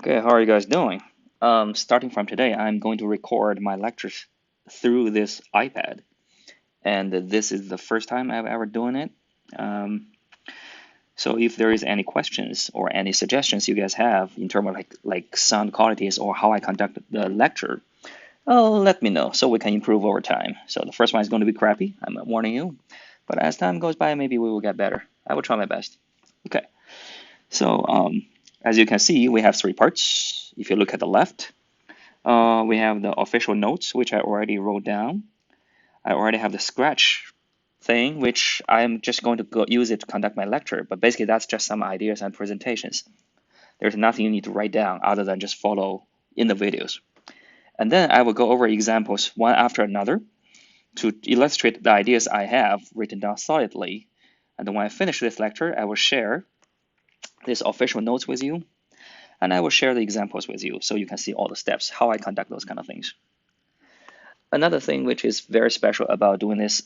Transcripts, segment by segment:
Okay, how are you guys doing? Starting from today, I'm going to record my lectures through this iPad, and this is the first time I've ever doing it. Um, so if there is any questions or any suggestions you guys have in terms of like sound qualities or how I conduct the lecture, let me know so we can improve over time. So the first one is going to be crappy, I'm warning you, but as time goes by, maybe we will get better. I will try my best. Okay, so as you can see, we have three parts. If you look at the left, we have the official notes, which I already wrote down. I already have the Scratch thing, which I'm just going to use it to conduct my lecture. But basically, that's just some ideas and presentations. There's nothing you need to write down other than just follow in the videos. And then I will go over examples one after another to illustrate the ideas I have written down solidly. And then when I finish this lecture, I will share these official notes with you, and I will share the examples with you so you can see all the steps, how I conduct those kind of things. Another thing which is very special about doing this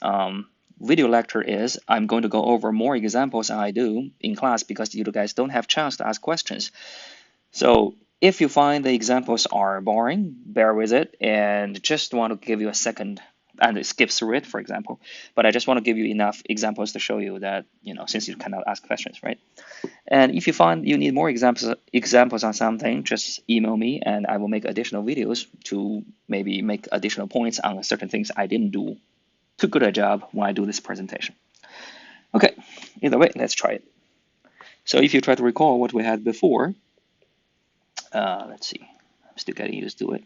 video lecture is I'm going to go over more examples than I do in class because you guys don't have chance to ask questions. So if you find the examples are boring, bear with it and just want to give you a second and skip through it, for example. But I just want to give you enough examples to show you that, since you cannot ask questions, right? And if you find you need more examples on something, just email me and I will make additional videos to maybe make additional points on certain things I didn't do too good a job when I do this presentation. Okay, either way, let's try it. So if you try to recall what we had before, let's see, I'm still getting used to it.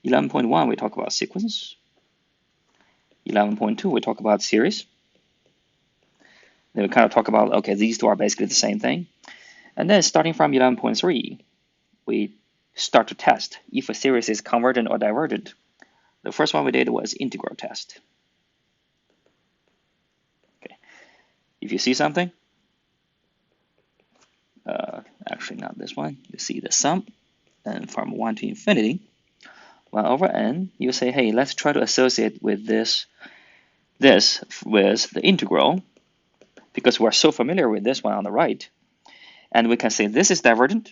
11.1, we talk about sequence. 11.2, we talk about series. Then we kind of talk about, okay, these two are basically the same thing. And then starting from 11.3, we start to test if a series is convergent or divergent. The first one we did was integral test. Okay, if you see something, actually not this one, you see the sum, and from 1 to infinity, 1 over n, you say, hey, let's try to associate with this with the integral, because we're so familiar with this one on the right, and we can say this is divergent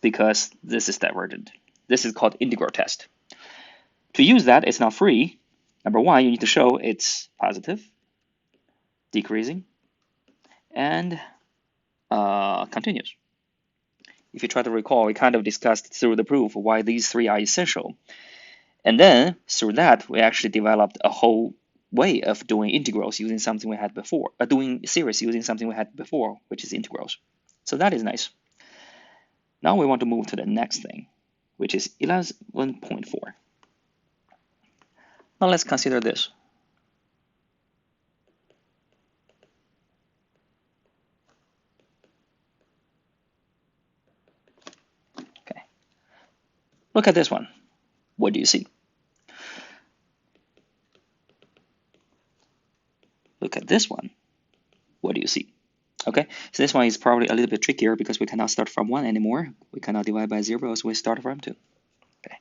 because this is divergent. This is called integral test. To use that, it's not free. Number one, you need to show it's positive, decreasing, and continuous. If you try to recall, we kind of discussed through the proof why these three are essential. And then through that, we actually developed a whole way of doing integrals using something we had before, doing series using something we had before, which is integrals. So that is nice. Now we want to move to the next thing, which is 11.4. Now let's consider this. Okay. Look at this one. What do you see? Look at this one. What do you see? Okay, so this one is probably a little bit trickier because we cannot start from 1 anymore. We cannot divide by 0 as we start from 2. Okay.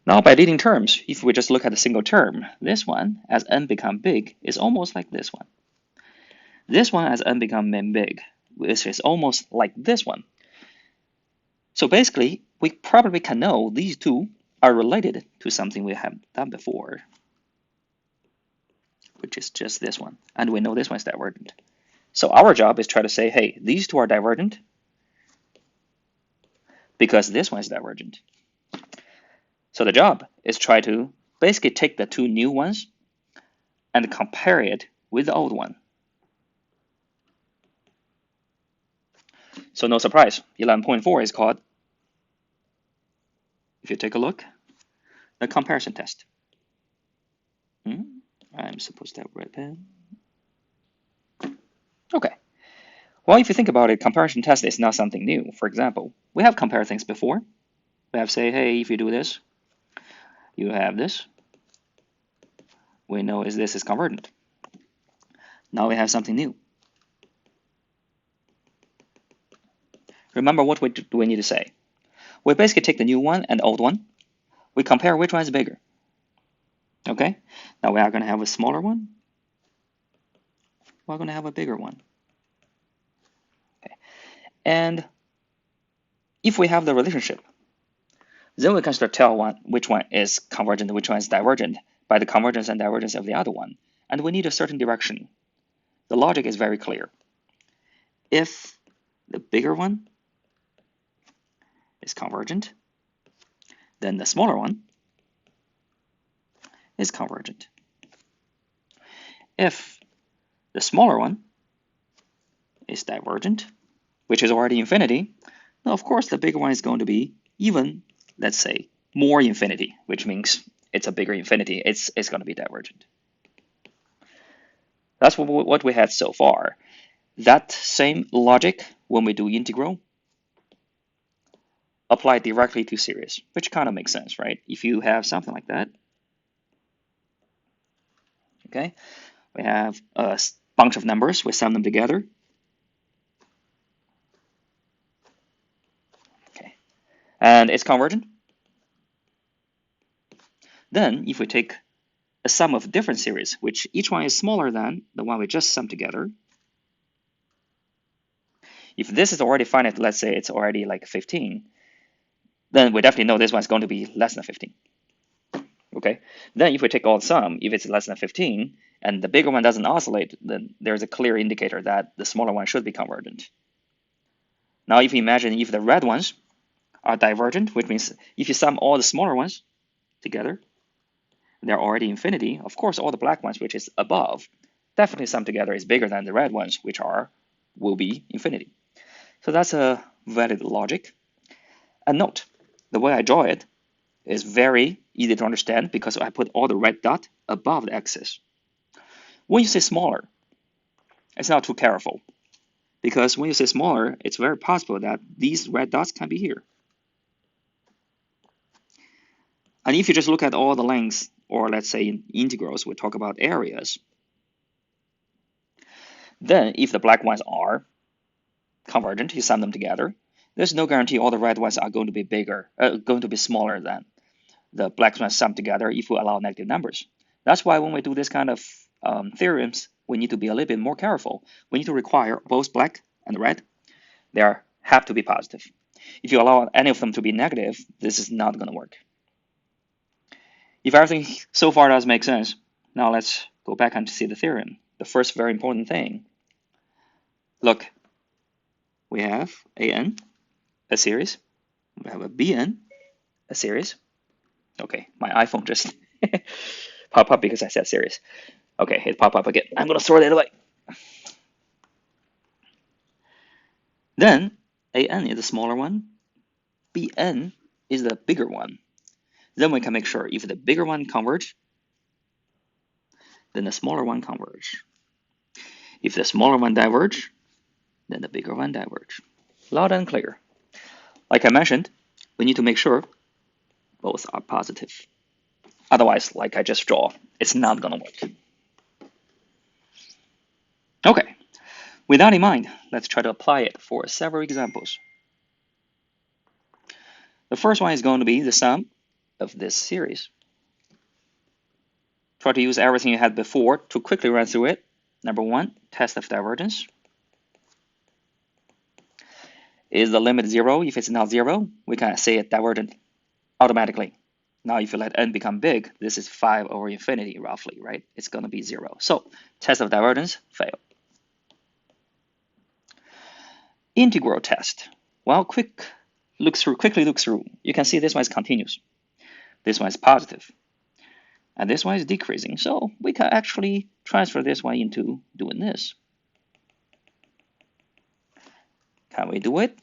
Now by leading terms, if we just look at a single term, this one, as n become big, is almost like this one. This one, as n become big, which is almost like this one. So basically, we probably can know these two are related to something we have done before, which is just this one. And we know this one is divergent. So our job is try to say, hey, these two are divergent because this one is divergent. So the job is try to basically take the two new ones and compare it with the old one. So no surprise, 11.4 is called, if you take a look, the comparison test. I'm supposed to have red pen. Okay. Well, if you think about it, comparison test is not something new. For example, we have compared things before. We have say, hey, if you do this, you have this. We know this is convergent. Now we have something new. Remember what do we need to say? We basically take the new one and the old one. We compare which one is bigger. Okay? Now we are going to have a smaller one. We're going to have a bigger one. Okay. And if we have the relationship, then we can start tell which one is convergent and which one is divergent by the convergence and divergence of the other one. And we need a certain direction. The logic is very clear. If the bigger one is convergent, then the smaller one is convergent. If the smaller one is divergent, which is already infinity, now of course the bigger one is going to be even, let's say, more infinity, which means it's a bigger infinity. It's going to be divergent. That's what we had so far. That same logic when we do integral apply directly to series, which kind of makes sense, right? If you have something like that, okay, we have a bunch of numbers, we sum them together. Okay, and it's convergent. Then if we take a sum of different series, which each one is smaller than the one we just summed together, if this is already finite, let's say it's already like 15, then we definitely know this one's going to be less than 15. Okay, then if we take all the sum, if it's less than 15, and the bigger one doesn't oscillate, then there's a clear indicator that the smaller one should be convergent. Now if you imagine if the red ones are divergent, which means if you sum all the smaller ones together, they're already infinity. Of course, all the black ones, which is above, definitely sum together is bigger than the red ones, which will be infinity. So that's a valid logic. And note, the way I draw it is very easy to understand because I put all the red dot above the axis. When you say smaller, it's not too careful because when you say smaller, it's very possible that these red dots can be here. And if you just look at all the lengths, or let's say in integrals, we talk about areas, then if the black ones are convergent, you sum them together, there's no guarantee all the red ones are going to be smaller than the black ones summed together if we allow negative numbers. That's why when we do this kind of theorems, we need to be a little bit more careful. We need to require both black and red. They have to be positive. If you allow any of them to be negative, this is not going to work. If everything so far does make sense, now let's go back and see the theorem. The first very important thing. Look, we have an, a series. We have a bn, a series. Okay, my iPhone just popped up because I said series. Okay, it popped up again. I'm going to sort it away. Then an is the smaller one. Bn is the bigger one. Then we can make sure if the bigger one converge, then the smaller one converge. If the smaller one diverge, then the bigger one diverge. Loud and clear. Like I mentioned, we need to make sure both are positive. Otherwise, like I just draw, it's not going to work. Okay, with that in mind, let's try to apply it for several examples. The first one is going to be the sum of this series. Try to use everything you had before to quickly run through it. Number one, test of divergence. Is the limit 0? If it's not 0, we can say it divergent automatically. Now, if you let n become big, this is 5 over infinity, roughly, right? It's going to be 0. So, test of divergence, fail. Integral test. Well, quickly look through. You can see this one is continuous. This one is positive. And this one is decreasing. So, we can actually transfer this one into doing this. Can we do it?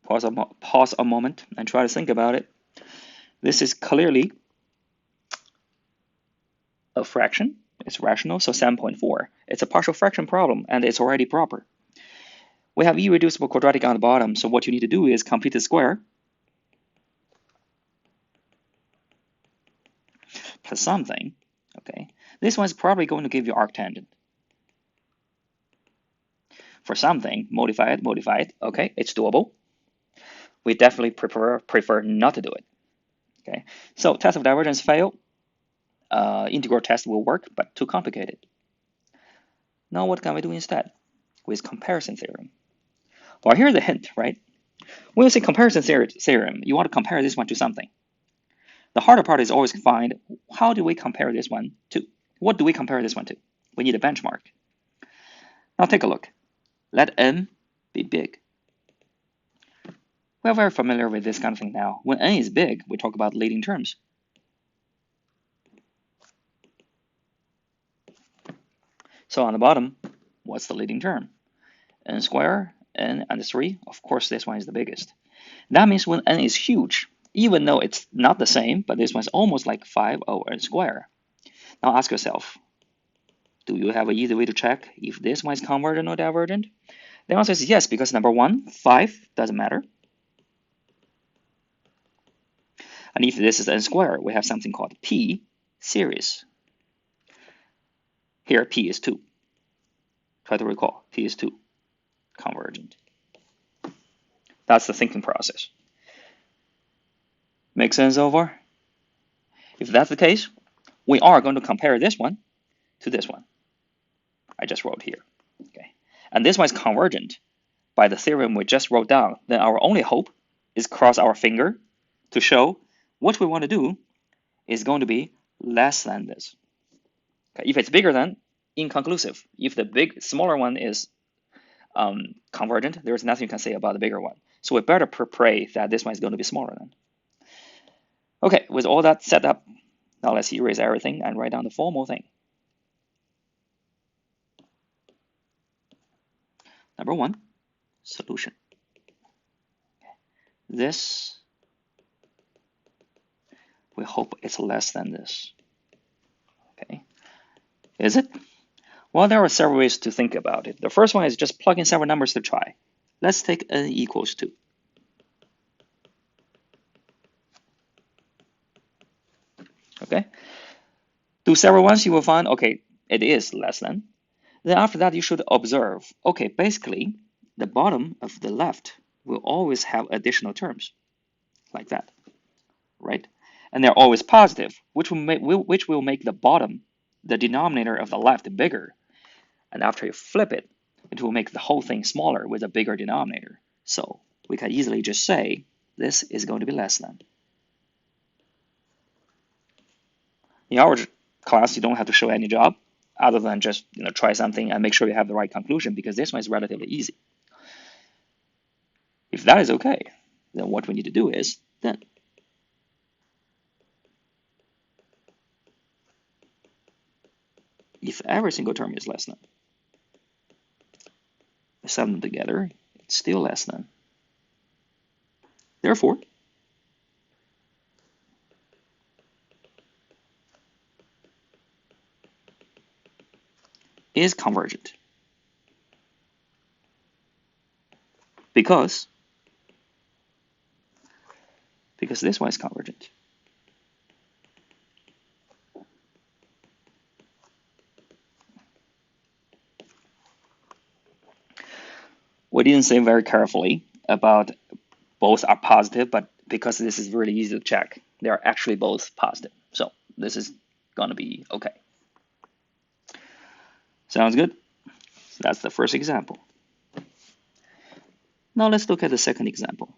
Pause a moment and try to think about it. This is clearly a fraction. It's rational, so 7.4. It's a partial fraction problem, and it's already proper. We have irreducible quadratic on the bottom, so what you need to do is complete the square plus something. Okay, this one is probably going to give you arctangent. For something, modify it. Okay, it's doable. We definitely prefer not to do it. Okay, so test of divergence fail. Integral test will work, but too complicated. Now what can we do instead with comparison theorem? Well, here's the hint, right? When you say comparison theorem, you want to compare this one to something. The harder part is always to find how do we compare this one to? What do we compare this one to? We need a benchmark. Now take a look. Let n be big. We're very familiar with this kind of thing now. When n is big, we talk about leading terms. So on the bottom, what's the leading term? N squared, n and 3. Of course, this one is the biggest. That means when n is huge, even though it's not the same, but this one's almost like 5 over n squared. Now ask yourself, do you have an easy way to check if this one is convergent or divergent? The answer is yes, because number one, 5 doesn't matter. And if this is n squared, we have something called p series. Here, p is 2. Try to recall, p is 2, convergent. That's the thinking process. Make sense so far? If that's the case, we are going to compare this one to this one. I just wrote here. Okay, and this one is convergent by the theorem we just wrote down. Then our only hope is cross our finger to show what we want to do is going to be less than this. Okay, if it's bigger than, inconclusive. If the smaller one is convergent, there's nothing you can say about the bigger one. So we better pray that this one is going to be smaller than. Okay, with all that set up, now let's erase everything and write down the formal thing. Number one, solution. This, we hope it's less than this. Okay, is it? Well, there are several ways to think about it. The first one is just plug in several numbers to try. Let's take n equals 2. Okay, do several ones, you will find, okay, it is less than. Then after that, you should observe, okay, basically, the bottom of the left will always have additional terms, like that, right? And they're always positive, which will make the bottom, the denominator of the left, bigger. And after you flip it, it will make the whole thing smaller with a bigger denominator. So we can easily just say this is going to be less than. In our class, you don't have to show any job other than just try something and make sure you have the right conclusion, because this one is relatively easy. If that is okay, then what we need to do is then if every single term is less than, sum them together, it's still less than. Therefore, is convergent. Because this one is convergent. We didn't say very carefully about both are positive, but because this is really easy to check, they are actually both positive. So this is gonna be okay. Sounds good? That's the first example. Now let's look at the second example.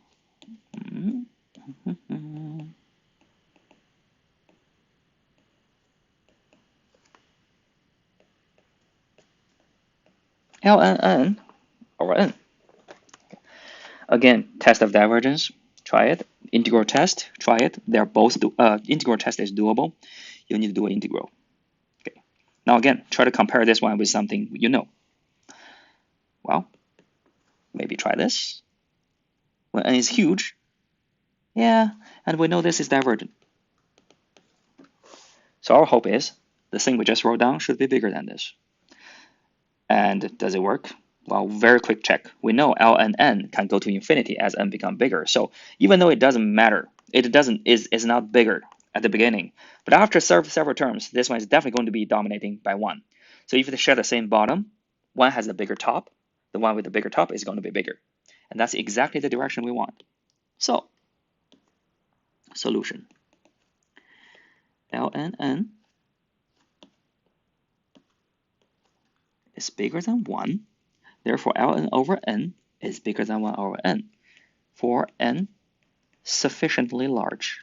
ln over n. Again, test of divergence, try it. Integral test, try it. They're both, integral test is doable. You need to do an integral. Okay. Now again, try to compare this one with something you know. Well, maybe try this. When n is huge, yeah, and we know this is divergent. So our hope is the thing we just wrote down should be bigger than this. And does it work? Well, very quick check. We know ln n can go to infinity as n become bigger. So even though it doesn't matter, is not bigger at the beginning. But after several terms, this one is definitely going to be dominating by 1. So if they share the same bottom, one has a bigger top, the one with the bigger top is going to be bigger. And that's exactly the direction we want. So, solution. ln n is bigger than 1. Therefore, ln over n is bigger than 1 over n. for n sufficiently large.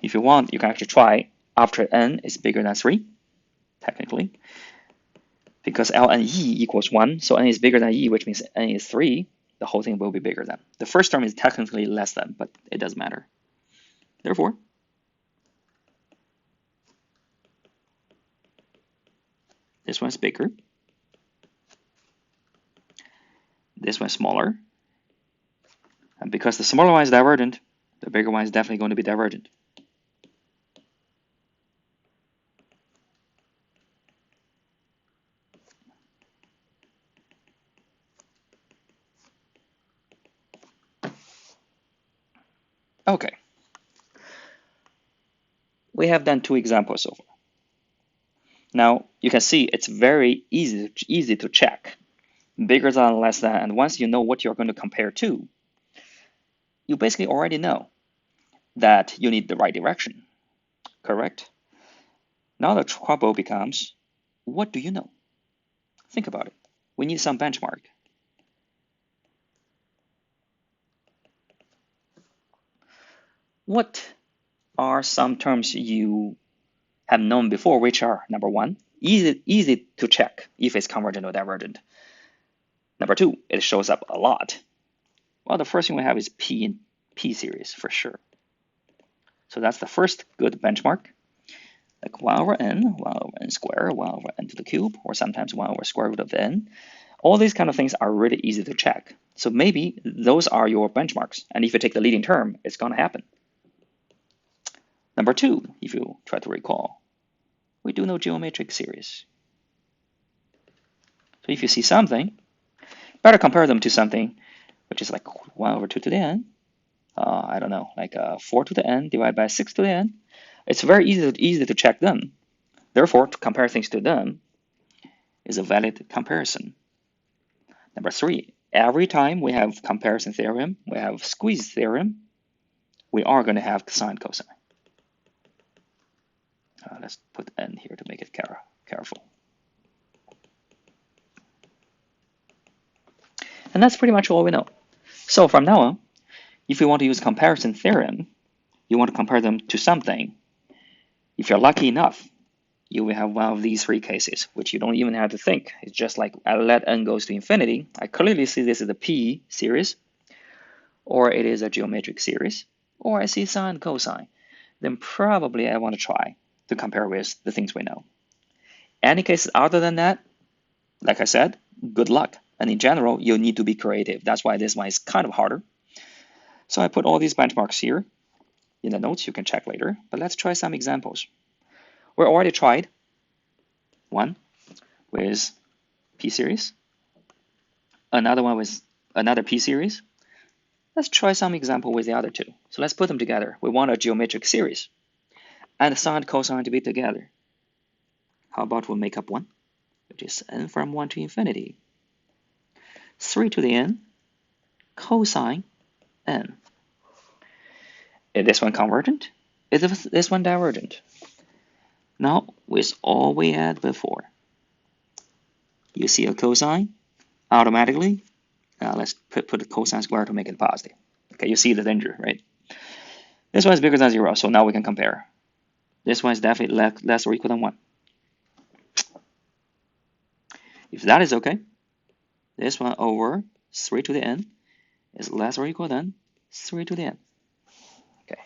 If you want, you can actually try after n is bigger than 3, technically, because ln e equals 1, so n is bigger than e, which means n is 3, the whole thing will be bigger than. The first term is technically less than, but it doesn't matter. Therefore, this one's bigger, this one's smaller, and because the smaller one is divergent, the bigger one is definitely going to be divergent. Okay. We have done 2 examples so far. Now, you can see it's very easy to check. Bigger than, less than, and once you know what you're going to compare to, you basically already know that you need the right direction, correct? Now the trouble becomes, what do you know? Think about it. We need some benchmark. What are some terms you have known before, which are, number 1, easy to check if it's convergent or divergent. Number 2, it shows up a lot. Well, the first thing we have is P in P series for sure. So that's the first good benchmark. Like 1 over n squared, 1 over n to the cube, or sometimes 1 over square root of n. All these kind of things are really easy to check. So maybe those are your benchmarks. And if you take the leading term, it's going to happen. Number 2, if you try to recall, we do know geometric series. So if you see something, better compare them to something which is like 1 over 2 to the n. I don't know, like 4 to the n divided by 6 to the n. It's very easy to check them. Therefore, to compare things to them is a valid comparison. Number 3, every time we have comparison theorem, we have squeeze theorem, we are going to have sine cosine. Let's put n here to make it careful. And that's pretty much all we know. So from now on, if you want to use comparison theorem, you want to compare them to something. If you're lucky enough, you will have one of these 3 cases, which you don't even have to think. It's just like I let n goes to infinity. I clearly see this is a P series, or it is a geometric series, or I see sine, cosine. Then probably I want to try to compare with the things we know. Any cases other than that, like I said, good luck. And in general, you need to be creative. That's why this one is kind of harder. So I put all these benchmarks here in the notes. You can check later. But let's try some examples. We already tried one with P series, another one with another P series. Let's try some example with the other 2. So let's put them together. We want a geometric series and sine and cosine to be together. How about we make up one, which is n from 1 to infinity. 3 to the n cosine n. Is this one convergent? Is this one divergent? Now, with all we had before, you see a cosine automatically. Let's put the cosine square to make it positive. Okay, you see the danger, right? This one is bigger than 0, so now we can compare. This one is definitely less or equal than 1. If that is okay, this one over 3 to the n is less or equal than 3 to the n. Okay.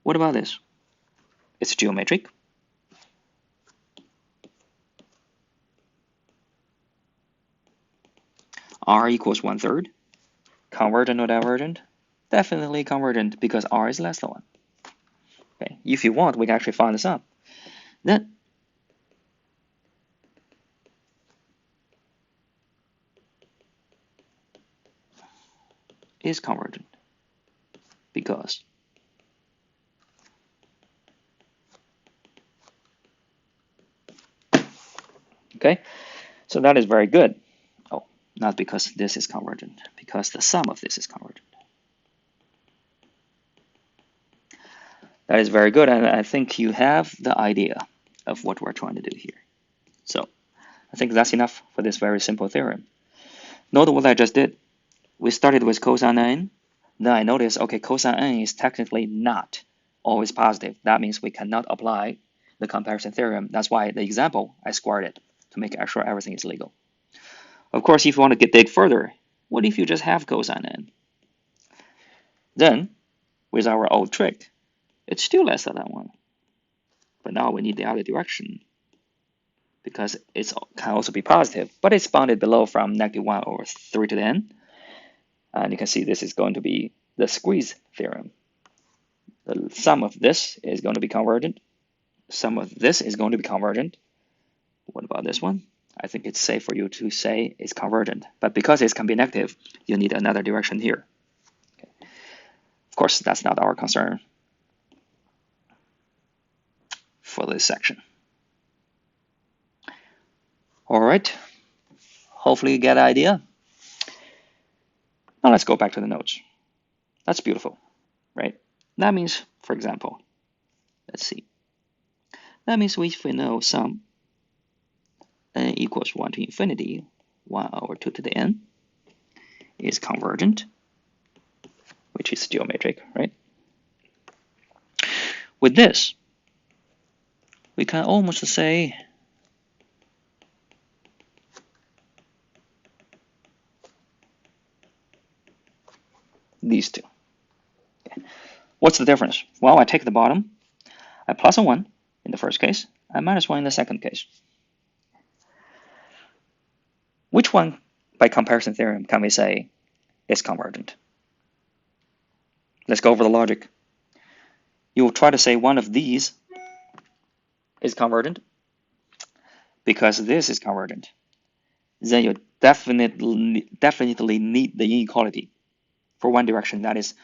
What about this? It's geometric. R equals 1/3. Convergent or divergent? Definitely convergent because R is less than 1. Okay. If you want, we can actually find this out. Then is convergent because okay, so that is very good. Oh, not because this is convergent, because the sum of this is convergent. That is very good, and I think you have the idea of what we're trying to do here. So I think that's enough for this very simple theorem. Note what I just did. We started with cosine n. Then I noticed, okay, cosine n is technically not always positive. That means we cannot apply the comparison theorem. That's why the example, I squared it to make sure everything is legal. Of course, if you want to dig further, what if you just have cosine n? Then, with our old trick, it's still less than 1. But now we need the other direction, because it can also be positive, but it's bounded below from -1 over 3 to the n. And you can see this is going to be the squeeze theorem. The sum of this is going to be convergent. Sum of this is going to be convergent. What about this one? I think it's safe for you to say it's convergent. But because it can be negative, you need another direction here. Okay. Of course, that's not our concern for this section. All right. Hopefully you get the idea. Now let's go back to the notes. That's beautiful, right? That means, for example, let's see. That means if we know sum n equals 1 to infinity, 1 over 2 to the n is convergent, which is geometric, right? With this, we can almost say these two. Okay. What's the difference? Well, I take the bottom, I plus a 1 in the first case, I minus 1 in the second case. Which one, by comparison theorem, can we say is convergent? Let's go over the logic. You will try to say one of these is convergent because this is convergent. Then you definitely need the inequality for one direction. That is,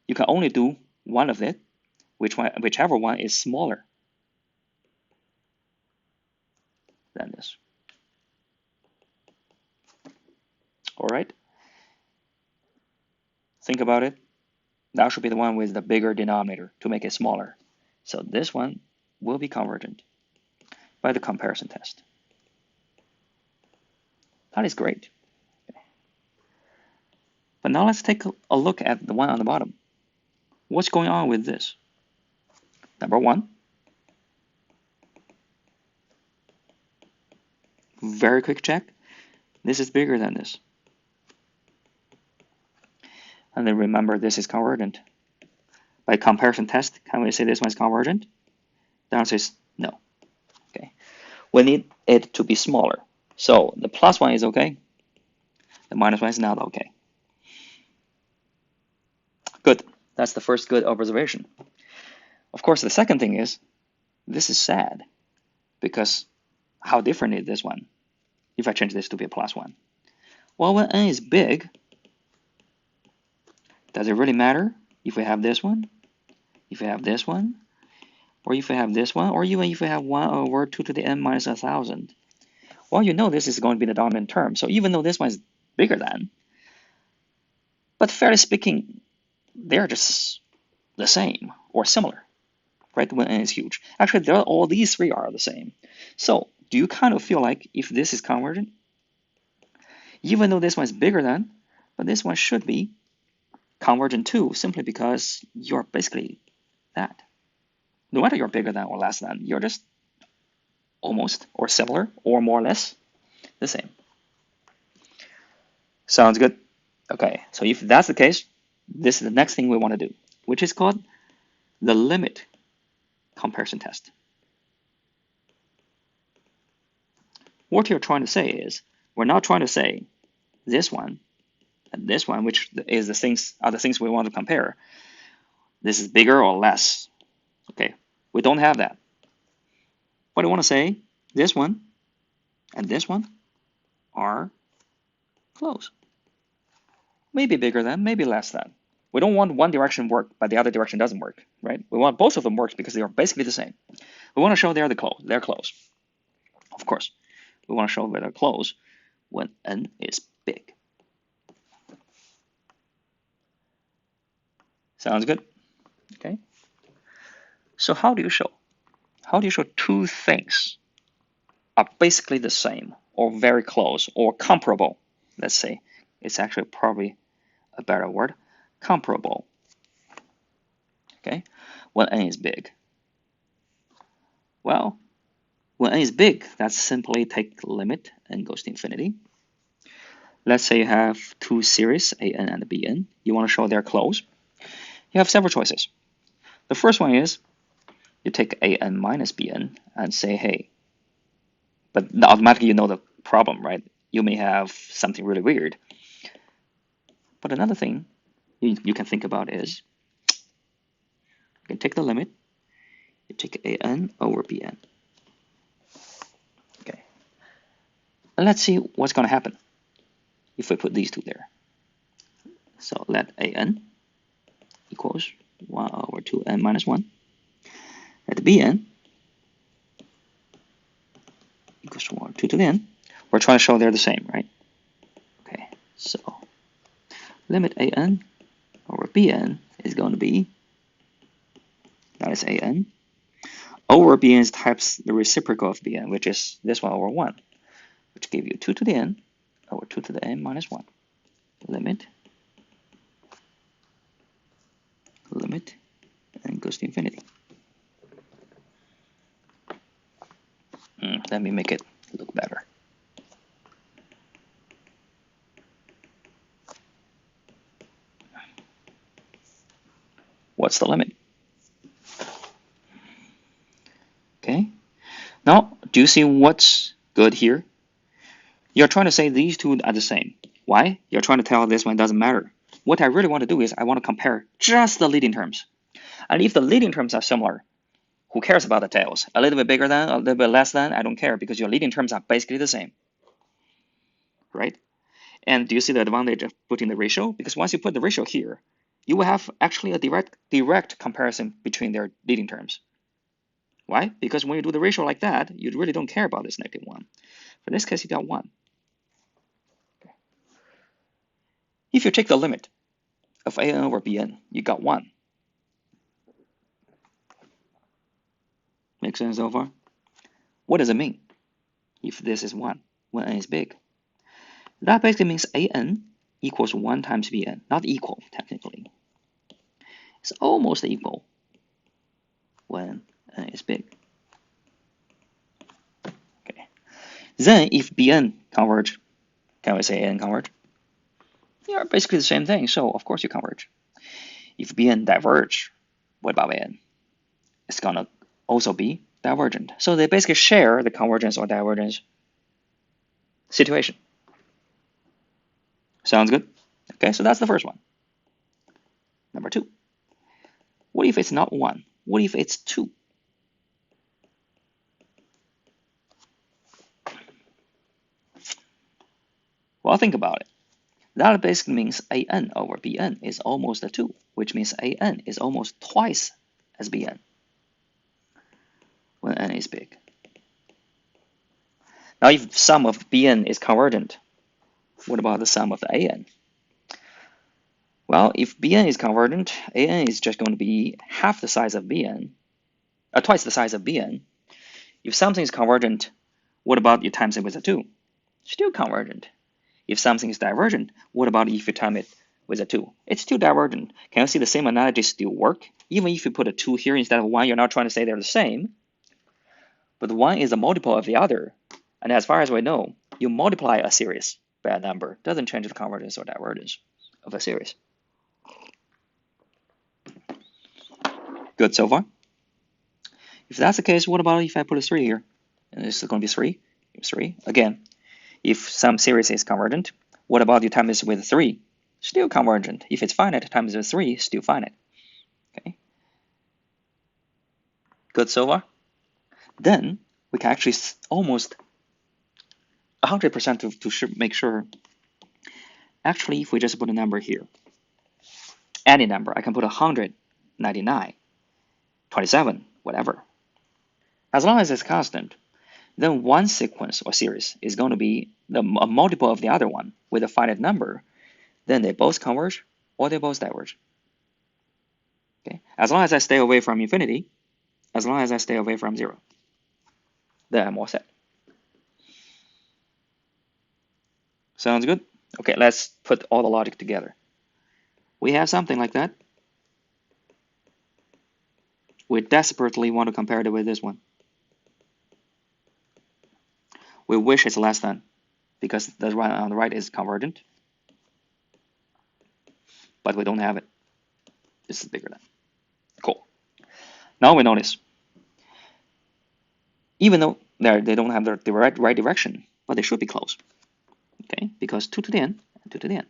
you can only do one of it, whichever one is smaller than this. All right? Think about it. That should be the one with the bigger denominator to make it smaller. So this one will be convergent by the comparison test. That is great. Okay. But now let's take a look at the one on the bottom. What's going on with this? Number one, very quick check. This is bigger than this. And then remember, this is convergent. By comparison test, can we say this one is convergent? The answer is no. Okay. We need it to be smaller. So the plus one is okay. The minus one is not okay. Good. That's the first good observation. Of course, the second thing is, this is sad. Because how different is this one if I change this to be a plus 1? Well, when n is big, does it really matter if we have this one, if we have this one, or if we have this one, or even if we have 1 over 2 to the n minus 1,000? Well, you know this is going to be the dominant term. So even though this one is bigger than, but fairly speaking, they're just the same or similar, right? When n is huge. Actually, all these three are the same. So do you kind of feel like if this is convergent, even though this one is bigger than, but this one should be convergent too, simply because you're basically that. No matter you're bigger than or less than, you're just almost or similar or more or less the same. Sounds good? Okay, so if that's the case, this is the next thing we want to do, which is called the limit comparison test. What you're trying to say is, we're not trying to say this one and this one, which is the things we want to compare. This is bigger or less. Okay, we don't have that. What I want to say, this one and this one are close. Maybe bigger than, maybe less than. We don't want one direction work, but the other direction doesn't work, right? We want both of them work because they are basically the same. We want to show they're close. Of course, we want to show that they're close when n is big. Sounds good? Okay. So how do you show? How do you show two things are basically the same or very close, or comparable. Let's say it's actually probably a better word, comparable. Okay, when n is big. Well, when n is big, that's simply take the limit and goes to infinity. Let's say you have two series, an and bn. You want to show they're close. You have several choices. The first one is you take an minus bn and say, hey, but automatically you know the problem, right? You may have something really weird. But another thing you can think about is you can take the limit, you take an over bn. Okay. And let's see what's going to happen if we put these two there. So let an equals 1 over 2n minus 1. Let bn equals 1 over 2 to the n. We're trying to show they're the same, right? Okay, so limit an over bn is going to be, that is an, over bn is times the reciprocal of bn, which is this one over 1, which gives you 2 to the n over 2 to the n minus 1. Limit, and goes to infinity. Let me make it look better. What's the limit? Okay. Now, do you see what's good here? You're trying to say these two are the same. Why? You're trying to tell this one doesn't matter. What I really want to do is I want to compare just the leading terms. And if the leading terms are similar, who cares about the tails? A little bit bigger than, a little bit less than, I don't care because your leading terms are basically the same. Right? And do you see the advantage of putting the ratio? Because once you put the ratio here, you will have actually a direct comparison between their leading terms. Why? Because when you do the ratio like that, you really don't care about this -1. For this case, you got 1. Okay. If you take the limit of an over bn, you got 1. Make sense so far? What does it mean if this is 1 when n is big? That basically means an equals 1 times bn. Not equal, technically. It's almost equal when n is big. Okay. Then if bn converge, can we say n converge? They are basically the same thing, so of course you converge. If bn diverge, what about n? It's gonna also be divergent. So they basically share the convergence or divergence situation. Sounds good? Okay, so that's the first one. Number 2. What if it's not 1? What if it's 2? Well, think about it. That basically means an over bn is almost a 2, which means an is almost twice as bn when n is big. Now, if sum of bn is convergent, what about the sum of the an? Well, if bn is convergent, an is just going to be half the size of bn, twice the size of bn. If something is convergent, what about you times it with a 2? Still convergent. If something is divergent, what about if you time it with a 2? It's still divergent. Can you see the same analogy still work? Even if you put a 2 here instead of 1, you're not trying to say they're the same. But 1 is a multiple of the other. And as far as we know, you multiply a series by a number. Doesn't change the convergence or divergence of a series. Good so far? If that's the case, what about if I put a 3 here? And this is going to be 3. 3. Again, if some series is convergent, what about you time this with 3? Still convergent. If it's finite, times with 3, still finite. Okay. Good so far? Then we can actually almost 100% to make sure. Actually, if we just put a number here, any number, I can put 100, 99, 27, whatever. As long as it's constant, then one sequence or series is going to be a multiple of the other one with a finite number. Then they both converge or they both diverge. Okay? As long as I stay away from infinity, as long as I stay away from 0, then I'm all set. Sounds good? Okay, let's put all the logic together. We have something like that. We desperately want to compare it with this one. We wish it's less than, because the one on the right is convergent, but we don't have it. This is bigger than. Cool. Now we notice, even though they don't have the right direction, but they should be close. Okay, because 2 to the n and 2 to the n.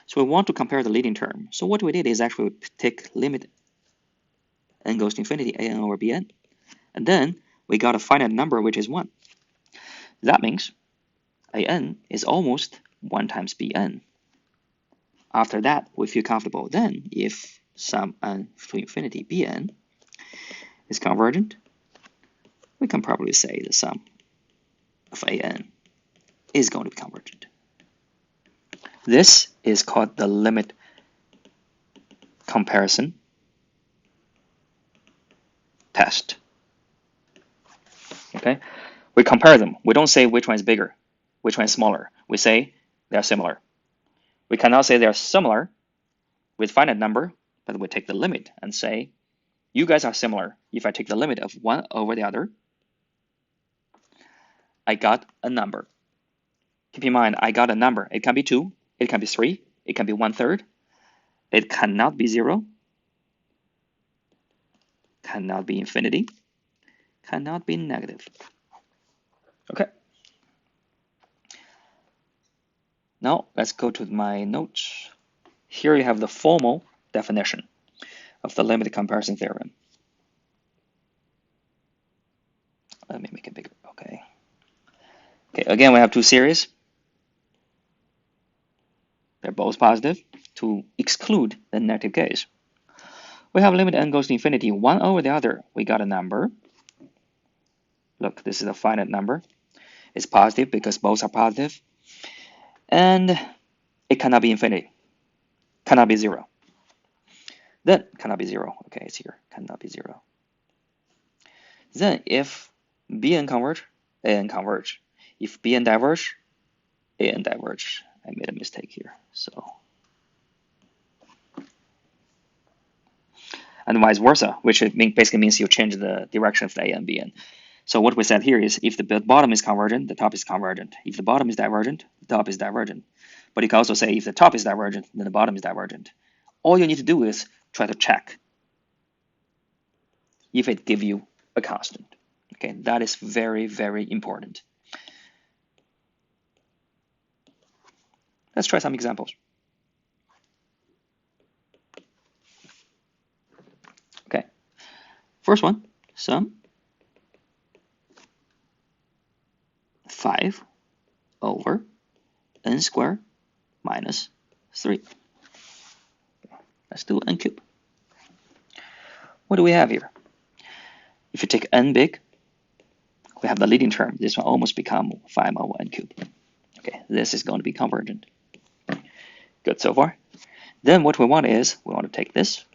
So we want to compare the leading term. So what we did is actually take limit n goes to infinity an over bn, and then we got a finite number which is 1. That means an is almost 1 times bn. After that, we feel comfortable. Then, if sum n to infinity bn is convergent, we can probably say the sum of an is going to be convergent. This is called the limit comparison test. Okay, we compare them. We don't say which one is bigger, which one is smaller. We say they are similar. We cannot say they are similar with finite number, but we take the limit and say you guys are similar. If I take the limit of one over the other, I got a number. Keep in mind, I got a number. It can be 2, it can be 3, it can be 1/3. It cannot be 0, cannot be infinity, cannot be negative. Okay. Now let's go to my notes. Here you have the formal definition of the limit comparison theorem. Let me make it bigger. Okay. Okay, again, we have 2 series. They're both positive to exclude the negative case. We have limit n goes to infinity, 1 over the other. We got a number. Look, this is a finite number. It's positive because both are positive. And it cannot be infinity. Cannot be 0. Then cannot be 0. Okay, it's here. Cannot be 0. Then if bn converge, an converge. If bn diverge, an diverge. I made a mistake here. So, and vice versa, which basically means you change the direction of the a and bn. So what we said here is if the bottom is convergent, the top is convergent. If the bottom is divergent, the top is divergent. But you can also say if the top is divergent, then the bottom is divergent. All you need to do is try to check if it gives you a constant. Okay, that is very, very important. Let's try some examples. Okay, first one, sum 5 over n squared minus 3. Let's do n cubed. What do we have here? If you take n big, we have the leading term. This will almost become 5 over n cubed. Okay, this is going to be convergent. Good so far. Then what we want is, we want to take this.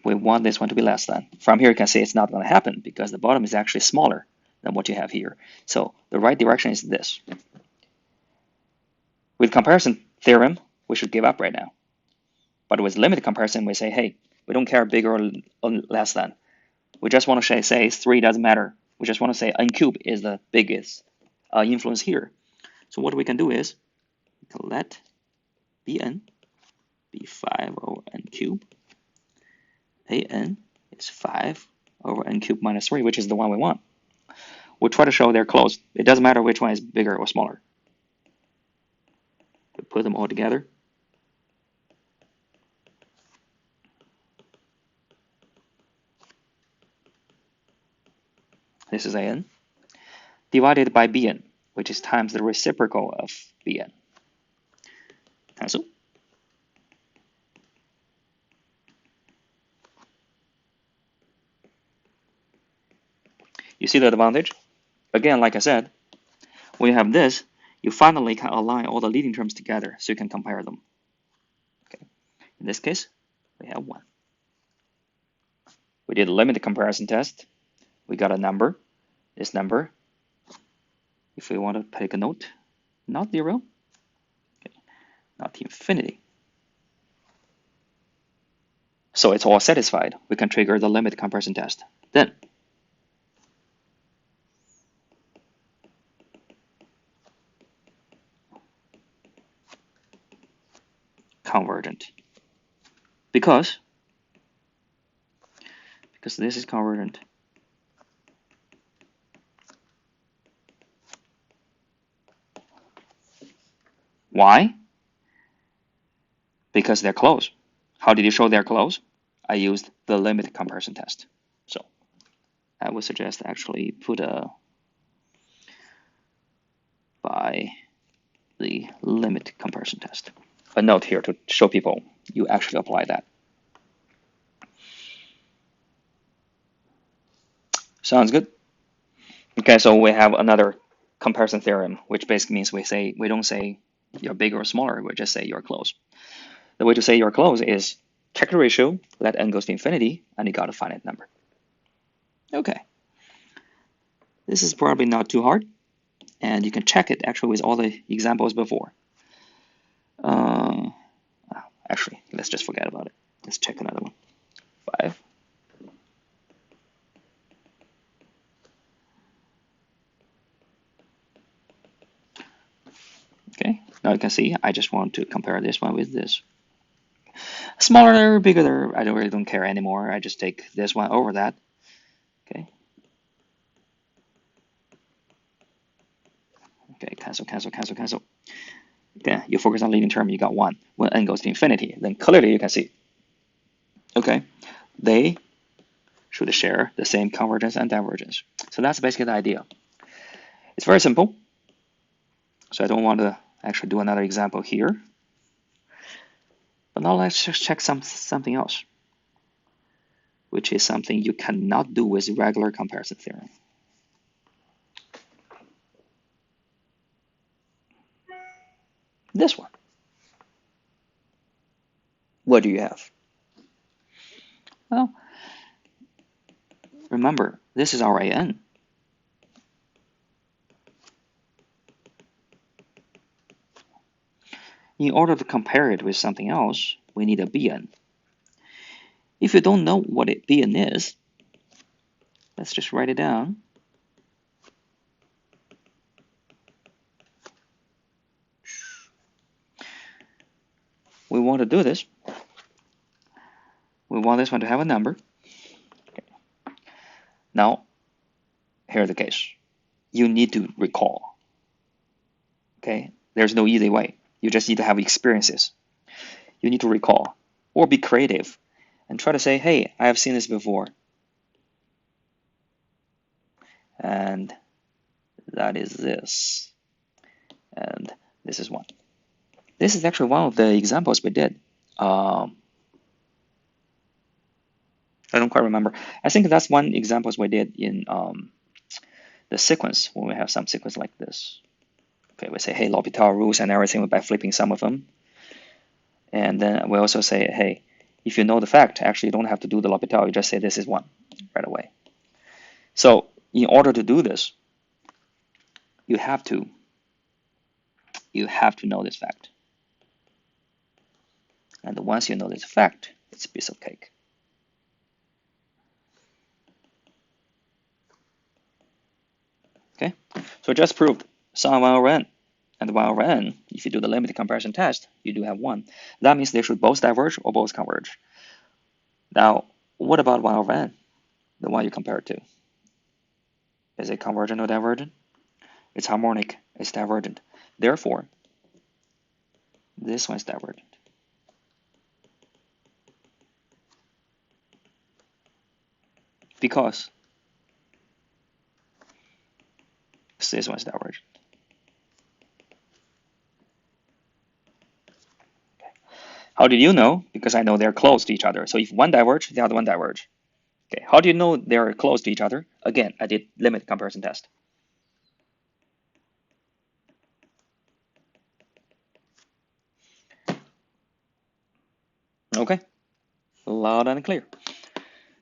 We want this one to be less than. From here you can see it's not going to happen because the bottom is actually smaller than what you have here. So the right direction is this. With comparison theorem, we should give up right now. But with limited comparison, we say, hey, we don't care bigger or less than. We just want to say 3 doesn't matter. We just want to say n cubed is the biggest influence here. So what we can do is, let bn be 5 over n cubed. An is 5 over n cubed minus 3, which is the one we want. We'll try to show they're close. It doesn't matter which one is bigger or smaller. We put them all together. This is an divided by bn, which is times the reciprocal of bn. Cancel. You see the advantage? Again, like I said, when you have this, you finally can align all the leading terms together so you can compare them. Okay. In this case, we have 1. We did a limited comparison test. We got a number. This number, if we want to take a note, not 0, okay, not to infinity. So it's all satisfied. We can trigger the limit comparison test. Then convergent. Because this is convergent. Why? Because they're close. How did you show they're close? I used the limit comparison test. So I would suggest actually put by the limit comparison test. A note here to show people you actually apply that. Sounds good? Okay, so we have another comparison theorem, which basically means we don't say you're bigger or smaller, we just say you're close. The way to say you're close is check the ratio, let n goes to infinity, and you got a finite number. Okay. This is probably not too hard, and you can check it actually with all the examples before. Actually, let's just forget about it. Let's check another one. 5. Okay, now you can see I just want to compare this one with this. Smaller, bigger, I really don't care anymore. I just take this one over that. Okay. Okay, cancel, cancel, cancel, cancel. Okay, you focus on leading term, you got 1. When n goes to infinity, then clearly you can see, okay, they should share the same convergence and divergence. So that's basically the idea. It's very simple. So I don't want to actually do another example here. But now let's just check something else, which is something you cannot do with regular comparison theorem. This one. What do you have? Well, remember, this is our AN. In order to compare it with something else, we need a BN. If you don't know what a BN is, let's just write it down. We want to do this. We want this one to have a number. Okay. Now, here's the case. You need to recall. Okay, there's no easy way. You just need to have experiences. You need to recall or be creative and try to say, hey, I have seen this before. And that is this. And this is one. This is actually one of the examples we did. I don't quite remember. I think that's one examples we did in the sequence when we have some sequence like this. Okay, we say, hey, L'Hopital rules and everything by flipping some of them. And then we also say, hey, if you know the fact, actually you don't have to do the L'Hopital, you just say this is one right away. So in order to do this, you have to know this fact. And once you know this fact, it's a piece of cake. Okay, so just proved sum 1 over n and 1 over n, if you do the limit comparison test, you do have 1. That means they should both diverge or both converge. Now, what about 1 over n, the one you compare it to? Is it convergent or divergent? It's harmonic, it's divergent. Therefore, this one is divergent. Because this one is divergent. Okay. How did you know? Because I know they're close to each other. So if one diverge, the other one diverge. Okay. How do you know they're close to each other? Again, I did limit comparison test. Okay. Loud and clear.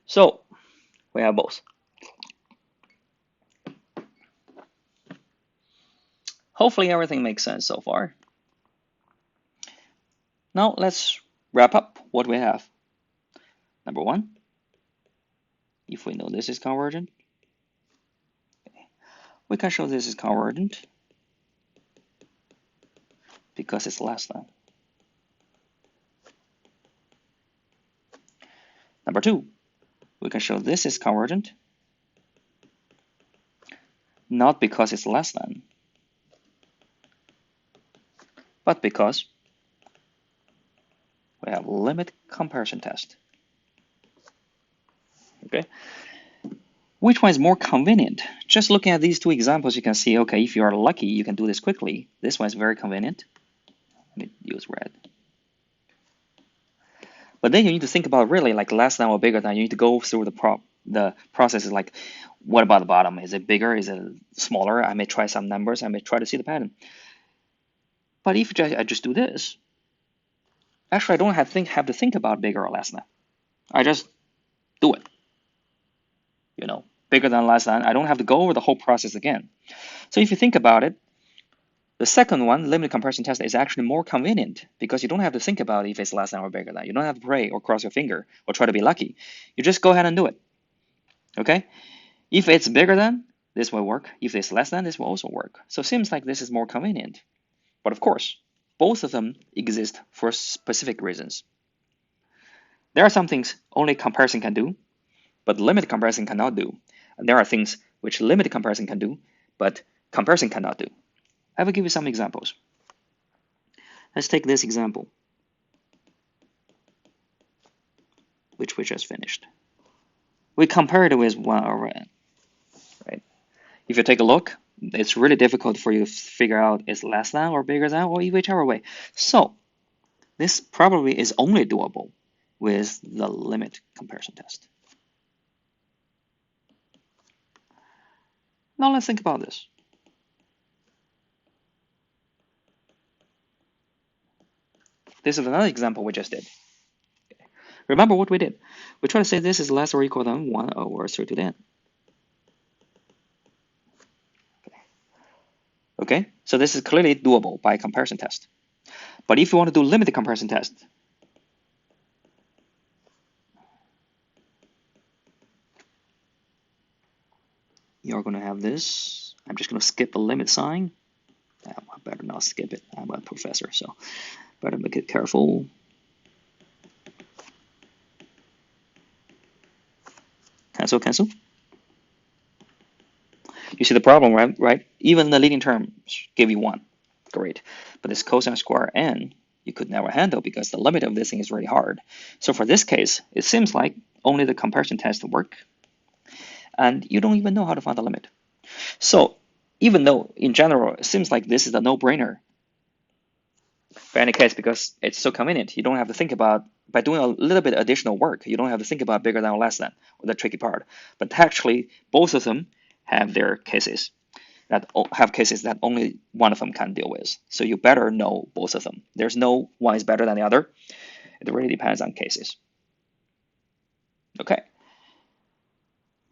So we have both. Hopefully everything makes sense so far. Now let's wrap up what we have. Number one, if we know this is convergent, we can show this is convergent because it's less than. Number two, we can show this is convergent not because it's less than, but because we have limit comparison test. Okay, which one is more convenient? Just looking at these two examples, you can see, okay, if you are lucky, you can do this quickly. This one is very convenient. Let me use red. But then you need to think about really like less than or bigger than. You need to go through the processes like, what about the bottom? Is it bigger? Is it smaller? I may try some numbers. I may try to see the pattern. But if I just do this, actually I don't have to think about bigger or less than. I just do it. You know, bigger than, less than. I don't have to go over the whole process again. So if you think about it, the second one, limited comparison test, is actually more convenient because you don't have to think about if it's less than or bigger than. You don't have to pray or cross your finger or try to be lucky. You just go ahead and do it. Okay? If it's bigger than, this will work. If it's less than, this will also work. So it seems like this is more convenient. But of course, both of them exist for specific reasons. There are some things only comparison can do, but limited comparison cannot do. And there are things which limited comparison can do, but comparison cannot do. I will give you some examples. Let's take this example, which we just finished. We compared it with one array, right? If you take a look, it's really difficult for you to figure out is less than or bigger than or whichever way. So this probably is only doable with the limit comparison test. Now let's think about this. This is another example we just did. Remember what we did. We try to say this is less or equal than 1 over 3 to the n. Okay, so this is clearly doable by comparison test. But if you want to do limited comparison test, you're going to have this. I'm just going to skip the limit sign. I better not skip it. I'm a professor, so better make it careful. Cancel, cancel. You see the problem, right? Even the leading terms give you 1. Great. But this cosine square n, you could never handle because the limit of this thing is really hard. So for this case, it seems like only the comparison test work. And you don't even know how to find the limit. So even though in general, it seems like this is a no-brainer, but in any case, because it's so convenient, you don't have to think about, by doing a little bit additional work, you don't have to think about bigger than or less than, or the tricky part. But actually, both of them have their cases that only one of them can deal with. So you better know both of them. There's no one is better than the other. It really depends on cases. Okay.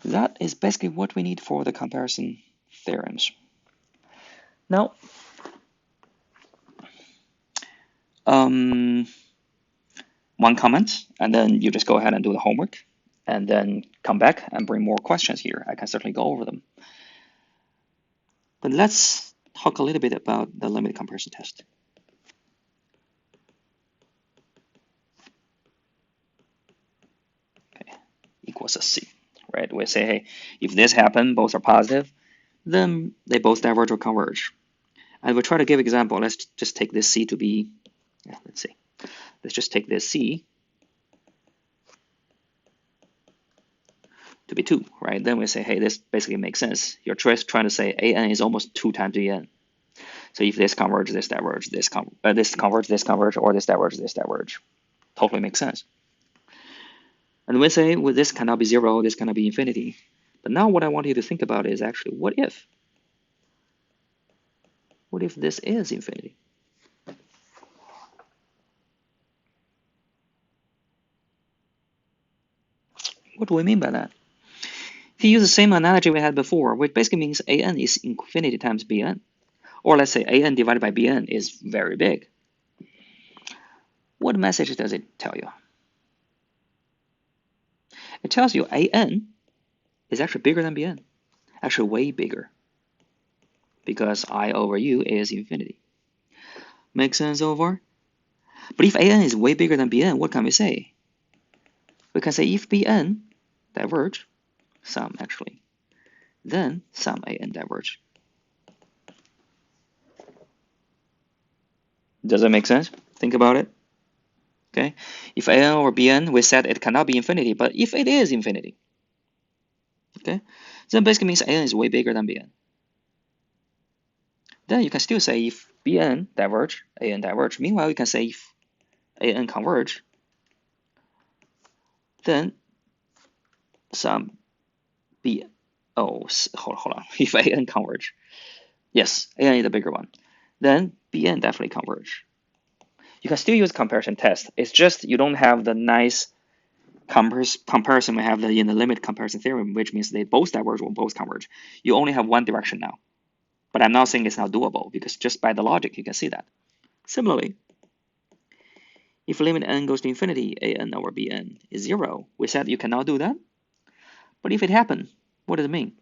That is basically what we need for the comparison theorems. Now, one comment, and then you just go ahead and do the homework, and then come back and bring more questions here. I can certainly go over them. But let's talk a little bit about the limited comparison test. Okay, equals a C, right? We say, hey, if this happened, both are positive, then they both diverge or converge. And we'll try to give example. Let's just take this C to be, let's see. Let's just take this C to be 2, right? Then we say, hey, this basically makes sense. You're trying to say an is almost 2 times en. So if this converge, this diverge, this converge, this converge, or this diverge, this diverge. Totally makes sense. And we say, well, this cannot be 0, this cannot be infinity. But now what I want you to think about is actually, what if? What if this is infinity? What do we mean by that? If you use the same analogy we had before, which basically means an is infinity times bn, Or let's say an divided by bn is very big. What message does it tell you? It tells you an is actually bigger than bn, actually way bigger, because I over u is infinity. Make sense so far? But if an is way bigger than bn, what can we say? We can say if bn diverge, sum actually, then sum an diverge. Does that make sense? Think about it. Okay, if an over bn, we said it cannot be infinity, but if it is infinity, okay, then basically means an is way bigger than bn. Then you can still say if bn diverge, an diverge. Meanwhile, you can say if an converge, then sum b. Oh, hold on. If an converge, yes, an is the bigger one, then bn definitely converge. You can still use comparison test. It's just you don't have the nice comparison we have in the limit comparison theorem, which means they both diverge or both converge. You only have one direction now. But I'm not saying it's not doable, because just by the logic, you can see that. Similarly, if limit n goes to infinity, an over bn is 0. We said you cannot do that. But if it happened, what does it mean?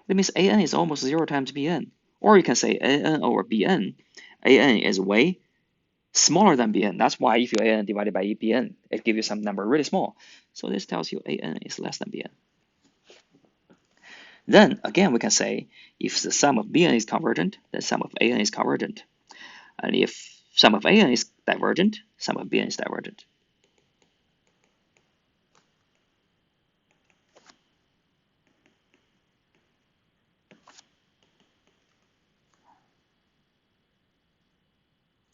It means an is almost 0 times bn. Or you can say an over bn, an is way smaller than bn. That's why if you an divided by bn, it gives you some number really small. So this tells you an is less than bn. Then again, we can say if the sum of bn is convergent, then sum of an is convergent. And if sum of an is divergent, sum of bn is divergent.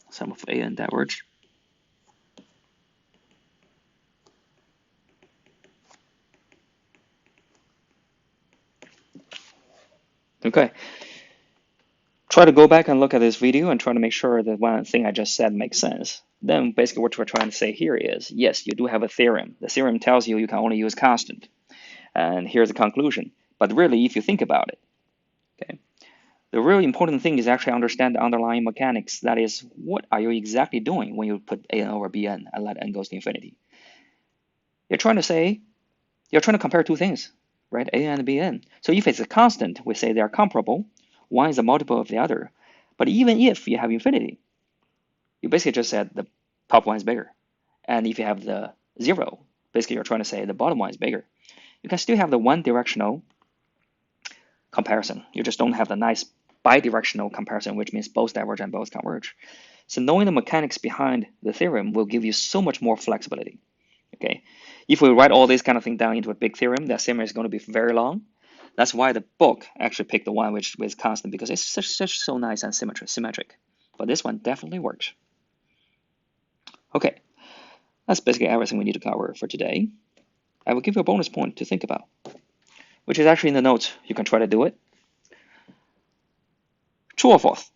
Sum of an diverge. Okay. Try to go back and look at this video and try to make sure that one thing I just said makes sense. Then basically what we're trying to say here is, yes, you do have a theorem. The theorem tells you you can only use constant. And here's the conclusion. But really, if you think about it, okay, the really important thing is actually understand the underlying mechanics. That is, what are you exactly doing when you put an over bn and let n goes to infinity? You're trying to compare two things, right? A and bn. So if it's a constant, we say they are comparable. One is a multiple of the other. But even if you have infinity, you basically just said the top one is bigger. And if you have the 0, basically you're trying to say the bottom one is bigger. You can still have the one directional comparison. You just don't have the nice bidirectional comparison, which means both diverge and both converge. So knowing the mechanics behind the theorem will give you so much more flexibility. Okay, if we write all these kind of things down into a big theorem, that theorem is going to be very long. That's why the book actually picked the one which is constant, because it's such so nice and symmetric. But this one definitely works. Okay, that's basically everything we need to cover for today. I will give you a bonus point to think about, which is actually in the notes. You can try to do it. True or false?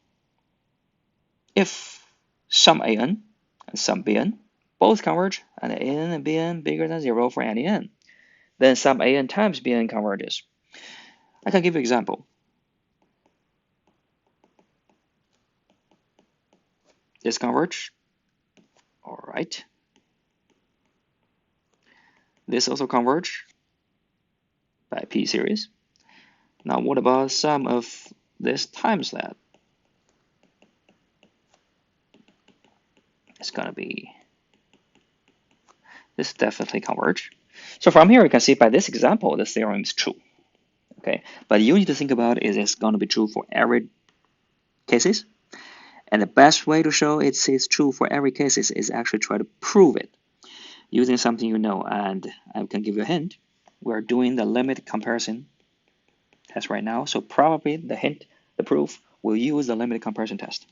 If sum an and sum bn both converge and an and bn bigger than 0 for any n, then sum an times bn converges. I can give you an example. This converge. All right. This also converge by p series. Now what about sum of this times that? It's gonna be, this definitely converge. So from here you can see by this example the theorem is true. Okay, but you need to think about is it's gonna be true for every cases, and the best way to show it's true for every cases is actually try to prove it using something you know. And I can give you a hint. We're doing the limit comparison test right now, so probably the proof will use the limit comparison test.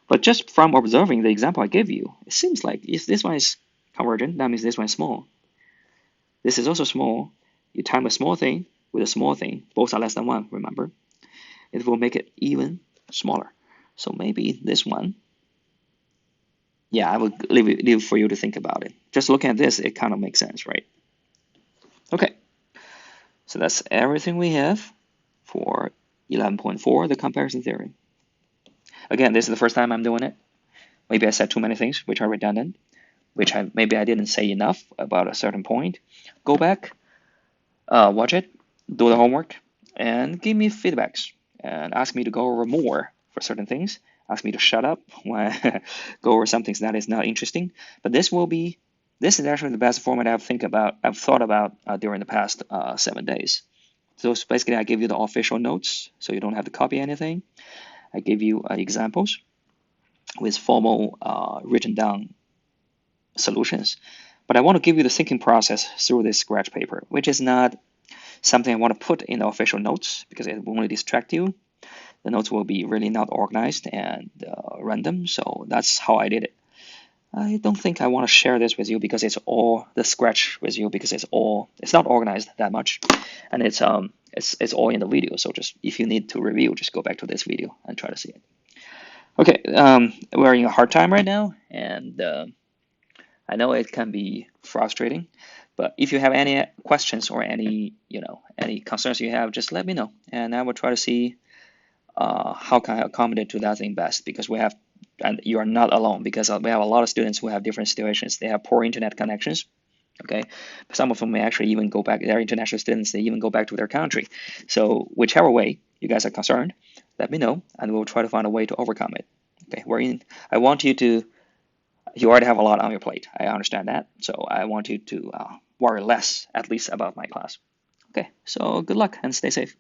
But just from observing the example I gave you, it seems like if this one is convergent, that means this one is small. This is also small. You time a small thing with a small thing, both are less than 1, remember? It will make it even smaller. So maybe this one, yeah, I would leave it for you to think about it. Just looking at this, it kind of makes sense, right? Okay, so that's everything we have for 11.4, the comparison theorem. Again, this is the first time I'm doing it. Maybe I said too many things which are redundant, which maybe I didn't say enough about a certain point. Go back, watch it, do the homework, and give me feedbacks and ask me to go over more for certain things. Ask me to shut up when I go over some things that is not interesting. But this is actually the best format I've thought about during the past 7 days. So basically, I give you the official notes, so you don't have to copy anything. I give you examples with formal written down solutions. But I want to give you the thinking process through this scratch paper, which is not something I want to put in the official notes because it will only distract you. The notes will be really not organized and random, so that's how I did it. I don't think I want to share this with you because it's all the scratch with you because it's not organized that much, and it's all in the video. So just if you need to review, just go back to this video and try to see it. Okay, we're in a hard time right now, and I know it can be frustrating, but if you have any questions or any concerns you have, just let me know, and I will try to see how can I accommodate to that thing best because and you are not alone because we have a lot of students who have different situations. They have poor internet connections. Okay, some of them may actually even go back. They're international students. They even go back to their country. So whichever way you guys are concerned, let me know, and we'll try to find a way to overcome it. Okay, I want you to. You already have a lot on your plate. I understand that. So I want you to worry less, at least about my class. Okay, so good luck and stay safe.